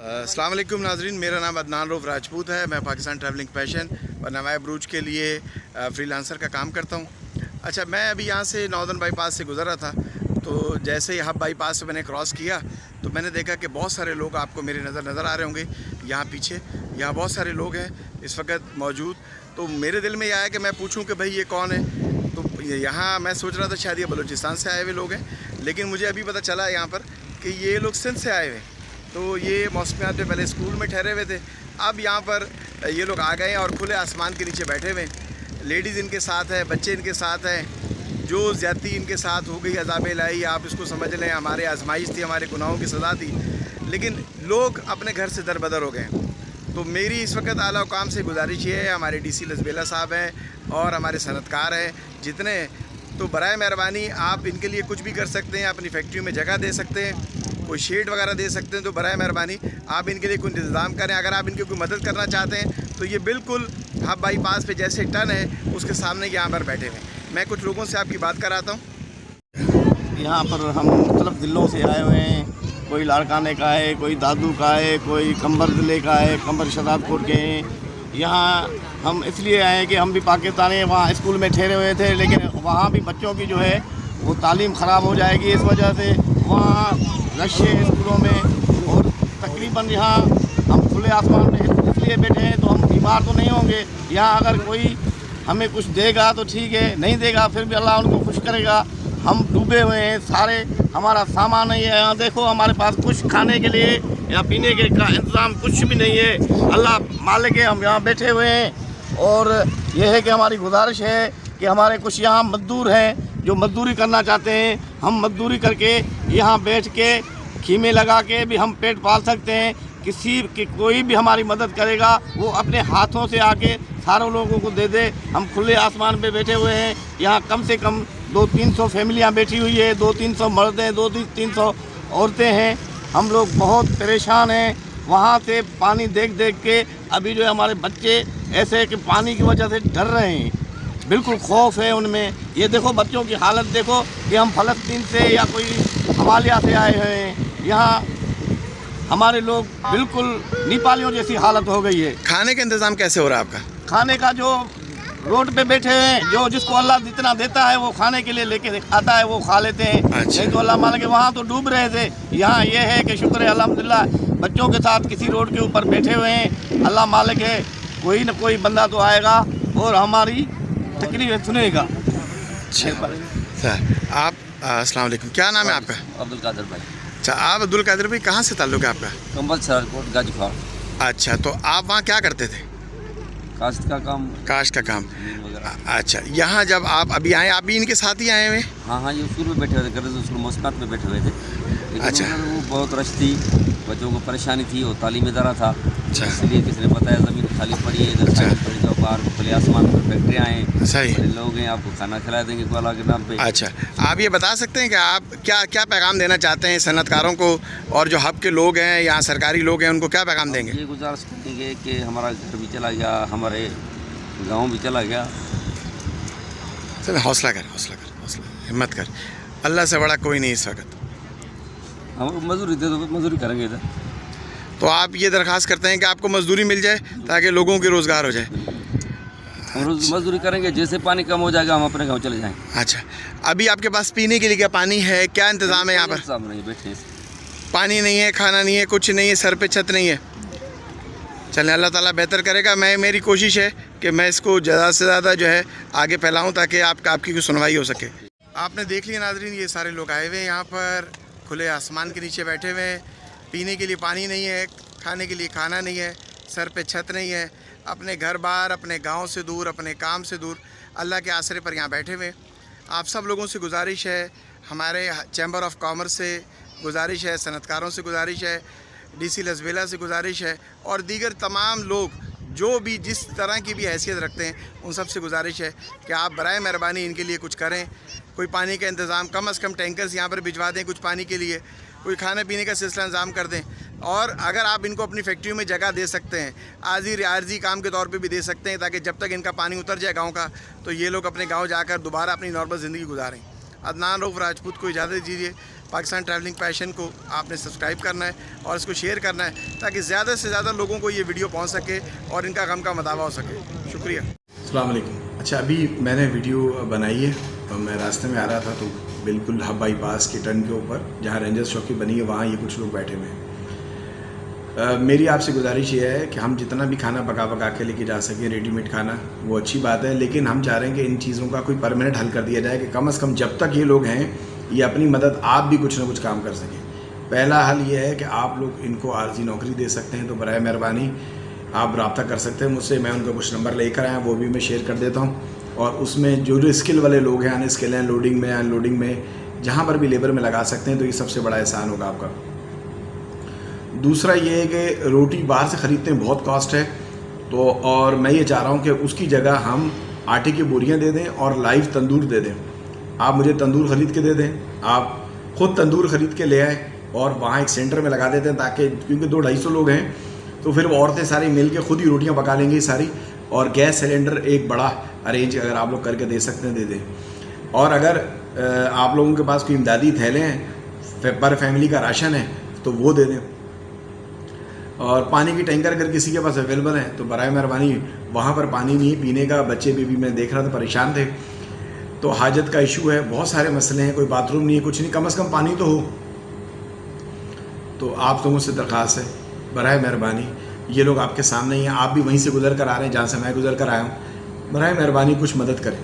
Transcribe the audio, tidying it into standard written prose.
अस्सलाम वालेकुम नाजरीन, मेरा नाम अदनान रऊफ़ राजपूत है। मैं पाकिस्तान ट्रैवलिंग पैशन और नवाए ब्रूज के लिए फ्रीलांसर का काम करता हूँ। अच्छा, मैं अभी यहाँ से नॉर्दर्न बाईपास से गुज़र रहा था, तो जैसे ही हब बाईपास से मैंने क्रॉस किया तो मैंने देखा कि बहुत सारे लोग आपको मेरी नज़र आ रहे होंगे यहाँ पीछे। यहाँ बहुत सारे लोग हैं इस वक्त मौजूद। तो मेरे दिल में यह आया कि मैं पूछूँ कि भाई ये कौन है। तो यहाँ मैं सोच रहा था शायद ये बलूचिस्तान से आए हुए लोग हैं, लेकिन मुझे अभी पता चला यहाँ पर कि ये लोग सिंध से आए हुए हैं। तो ये मौसमियात में पहले स्कूल में ठहरे हुए थे, अब यहाँ पर ये लोग आ गए हैं और खुले आसमान के नीचे बैठे हुए हैं। लेडीज़ इनके साथ है, बच्चे इनके साथ हैं। जो ज़्यादती इनके साथ हो गई, अज़ाब इलाही आप इसको समझ लें, हमारे आजमाइश थी, हमारे गुनाहों की सज़ा थी, लेकिन लोग अपने घर से दरबदर हो गए। तो मेरी इस वक्त आला हुकाम से गुजारिश ये है, हमारे DC लजबेला साहब हैं और हमारे सनतकार हैं जितने, तो बराए मेहरबानी आप इनके लिए कुछ भी कर सकते हैं। अपनी फैक्ट्री में जगह दे सकते हैं, कोई शेड वगैरह दे सकते हैं, तो बराए मेहरबानी आप इनके लिए कोई इंतज़ाम करें। अगर आप इनकी कोई मदद करना चाहते हैं तो ये बिल्कुल हब बाईपास पे जैसे टन है उसके सामने यहाँ पर बैठे हुए हैं। मैं कुछ लोगों से आपकी बात कराता हूँ। यहाँ पर हम मुख्तलिफ़ ज़िलों से आए हुए हैं। कोई लाड़काने का है, कोई दादू का है, कोई कंबर ज़िले का है, कंबर शदाबपुर के हैं। यहाँ हम इसलिए आए हैं कि हम भी पाकिस्तानी वहाँ स्कूल में ठहरे हुए थे, लेकिन वहाँ भी बच्चों की जो है वो तालीम ख़राब हो जाएगी। इस वजह से वहाँ रश है स्कूलों में, और तकरीबन यहाँ हम खुले आसमान में इसलिए बैठे हैं तो हम बीमार तो नहीं होंगे। यहाँ अगर कोई हमें कुछ देगा तो ठीक है, नहीं देगा फिर भी अल्लाह उनको खुश करेगा। हम डूबे हुए हैं, सारे हमारा सामान नहीं है। यहाँ देखो हमारे पास कुछ खाने के लिए या पीने के का इंतज़ाम कुछ भी नहीं है। अल्लाह मालिक है, हम यहाँ बैठे हुए हैं। और यह है कि हमारी गुजारिश है कि हमारे कुछ यहाँ मज़दूर हैं जो मज़दूरी करना चाहते हैं। हम मज़दूरी करके यहाँ बैठ के खीमे लगा के भी हम पेट पाल सकते हैं। किसी की कोई भी हमारी मदद करेगा वो अपने हाथों से आके सारे लोगों को दे दे। हम खुले आसमान पे बैठे हुए हैं। यहाँ कम से कम 200-300 फैमिलियाँ बैठी हुई है, 200-300 मर्द हैं, 200-300 औरतें हैं। हम लोग बहुत परेशान हैं। वहाँ से पानी देख देख के अभी जो है हमारे बच्चे ऐसे कि पानी की वजह से डर रहे हैं, बिल्कुल खौफ है उनमें। ये देखो बच्चों की हालत देखो कि हम फ़लस्तीन से या कोई हिमालय से आए हुए हैं। यहाँ हमारे लोग बिल्कुल नेपालियों जैसी हालत हो गई है। खाने का इंतज़ाम कैसे हो रहा है आपका? खाने का जो रोड पे बैठे हैं, जो जिसको अल्लाह जितना देता है वो खाने के लिए लेके आता है, वो खा लेते हैं। अच्छा। नहीं तो अल्लाह मान के वहाँ तो डूब रहे थे। यहाँ ये है कि शुक्र है अल्हम्दुलिल्लाह, बच्चों के साथ किसी रोड के ऊपर बैठे हुए हैं। अल्लाह मालिक है, कोई न कोई बंदा तो आएगा और हमारी तकलीफ सुनेगा। सर आप अस्सलाम वालेकुम, क्या नाम है आपका? अब्दुल कादिर भाई। अच्छा, आप अब्दुल कादिर भाई कहाँ से ताल्लुक़ है आपका? कंबल सरारकोट गाजीपुर। अच्छा, तो आप वहाँ क्या करते थे? काश्त का काम, काश का काम। ज़मीन वगैरह। अच्छा, यहाँ जब आप अभी आए, आप भी इनके साथ ही आए हुए? हाँ, ये स्कूल में बैठे हुए थे, गर्ल्स स्कूल मौसमात में बैठे हुए थे। लेकिन अच्छा। उधर वो बहुत रश थी, बच्चों को परेशानी थी, और तालीम इदारा था। अच्छा। इसलिए किसी ने बताया ज़मीन खाली पड़ी है, इधर अच्छा। साइड पड़ी जाओ, बाहर खुले आसमान पर फैक्ट्रियाँ हैं, सही। बड़े लोग हैं, आपको खाना खिला देंगे कोला के नाम पे। अच्छा, आप ये बता सकते हैं कि आप क्या क्या पैगाम देना चाहते हैं सनतकारों को, और जो हब के लोग हैं, यहाँ सरकारी लोग हैं, उनको क्या पैगाम देंगे? ये गुजारिश करेंगे कि हमारा घर भी चला गया, हमारे गाँव भी चला गया। सर हौसला कर, हिम्मत कर, अल्लाह से बड़ा कोई नहीं इस वक्त। हम मजदूरी दे दो, मजदूरी करेंगे इधर। तो आप ये दरख्वास्त करते हैं कि आपको मजदूरी मिल जाए ताकि लोगों की रोज़गार हो जाए। हम रोज मजदूरी करेंगे, जैसे पानी कम हो जाएगा हम अपने गाँव चले जाएंगे। अच्छा, अभी आपके पास पीने के लिए क्या पानी है, क्या इंतज़ाम है यहाँ पर? सामने ही बैठे हैं। पानी नहीं है, खाना नहीं है, कुछ नहीं है, सर पे छत नहीं है। चलें, अल्लाह ताला बेहतर करेगा। मेरी कोशिश है कि मैं इसको ज़्यादा से ज़्यादा जो है आगे फैलाऊँ ताकि आपकी कोई सुनवाई हो सके। आपने देख लिया नाज़रीन, ये सारे लोग आए हुए हैं यहाँ पर, खुले आसमान के नीचे बैठे हुए हैं। पीने के लिए पानी नहीं है, खाने के लिए खाना नहीं है, सर पे छत नहीं है, अपने घर बार, अपने गांव से दूर, अपने काम से दूर, अल्लाह के आसरे पर यहाँ बैठे हुए। आप सब लोगों से गुजारिश है, हमारे चैम्बर ऑफ कॉमर्स से गुजारिश है, सनतकारों से गुजारिश है, DC लजबेला से गुजारिश है, और दीगर तमाम लोग जो भी जिस तरह की भी हैसियत रखते हैं उन सब से गुजारिश है कि आप बराए मेहरबानी इनके लिए कुछ करें। कोई पानी का इंतज़ाम, कम से कम टैंकर्स यहाँ पर भिजवा दें कुछ पानी के लिए, कोई खाने पीने का सिलसिला इंतज़ाम कर दें। और अगर आप इनको अपनी फैक्ट्री में जगह दे सकते हैं, आर्जी काम के तौर पे भी दे सकते हैं, ताकि जब तक इनका पानी उतर जाए गांव का, तो ये लोग अपने गांव जाकर दोबारा अपनी नॉर्मल ज़िंदगी गुजारें। अदनान रऊफ़ राजपूत को इजाज़त दीजिए। पाकिस्तान ट्रैवलिंग पैशन को आपने सब्सक्राइब करना है और इसको शेयर करना है ताकि ज़्यादा से ज़्यादा लोगों को ये वीडियो पहुंच सके और इनका गम का मदावा हो सके। शुक्रिया। अस्सलाम वालेकुम। अच्छा, अभी मैंने वीडियो बनाई है और मैं रास्ते में आ रहा था तो बिल्कुल हब बाईपास के टर्न के ऊपर जहाँ रेंजर्स चौकी बनी है वहाँ ये कुछ लोग बैठे हुए हैं। मेरी आपसे गुजारिश ये है कि हम जितना भी खाना पका के लेके जा सकें, रेडीमेड खाना, वो अच्छी बात है, लेकिन हम चाह रहे हैं कि इन चीज़ों का कोई परमानेंट हल कर दिया जाए कि कम से कम जब तक ये लोग हैं ये अपनी मदद आप भी कुछ ना कुछ काम कर सकें। पहला हल ये है कि आप लोग इनको आर्जी नौकरी दे सकते हैं, तो बराए मेहरबानी आप रब्ता कर सकते हैं मुझसे। मैं उनका कुछ नंबर लेकर आया, वो भी मैं शेयर कर देता हूँ। और उसमें जो स्किल वाले लोग हैं, अनस्किल हैं, लोडिंग में, अनलोडिंग में, जहाँ पर भी लेबर में लगा सकते हैं तो ये सबसे बड़ा एहसान होगा आपका। दूसरा ये है कि रोटी बाहर से ख़रीदते हैं, बहुत कॉस्ट है, तो और मैं ये चाह रहा हूँ कि उसकी जगह हम आटे की बोरियाँ दे दें और लाइव तंदूर दे दें। आप मुझे तंदूर ख़रीद के दे दें, आप ख़ुद तंदूर ख़रीद के ले आए और वहाँ एक सेंटर में लगा देते हैं, ताकि क्योंकि 200-250 लोग हैं तो फिर वो औरतें सारी मिल के खुद ही रोटियाँ पका लेंगी सारी। और गैस सिलेंडर एक बड़ा अरेंज अगर आप लोग करके दे सकते हैं दे दें। और अगर आप लोगों के पास कोई इमदादी थैले हैं, पर फैमिली का राशन है तो वो दे दें। और पानी की टैंकर अगर किसी के पास अवेलेबल है तो बराए मेहरबानी, वहाँ पर पानी नहीं पीने का, बच्चे भी मैं देख रहा था परेशान थे, तो हाजत का इशू है, बहुत सारे मसले हैं, कोई बाथरूम नहीं है, कुछ नहीं, कम से कम पानी तो हो। तो आप लोगों से दरख्वास्त है, बराए मेहरबानी, ये लोग आपके सामने ही हैं, आप भी वहीं से गुजर कर आ रहे हैं जहाँ से मैं गुजर कर आया हूँ, बराए मेहरबानी कुछ मदद करें।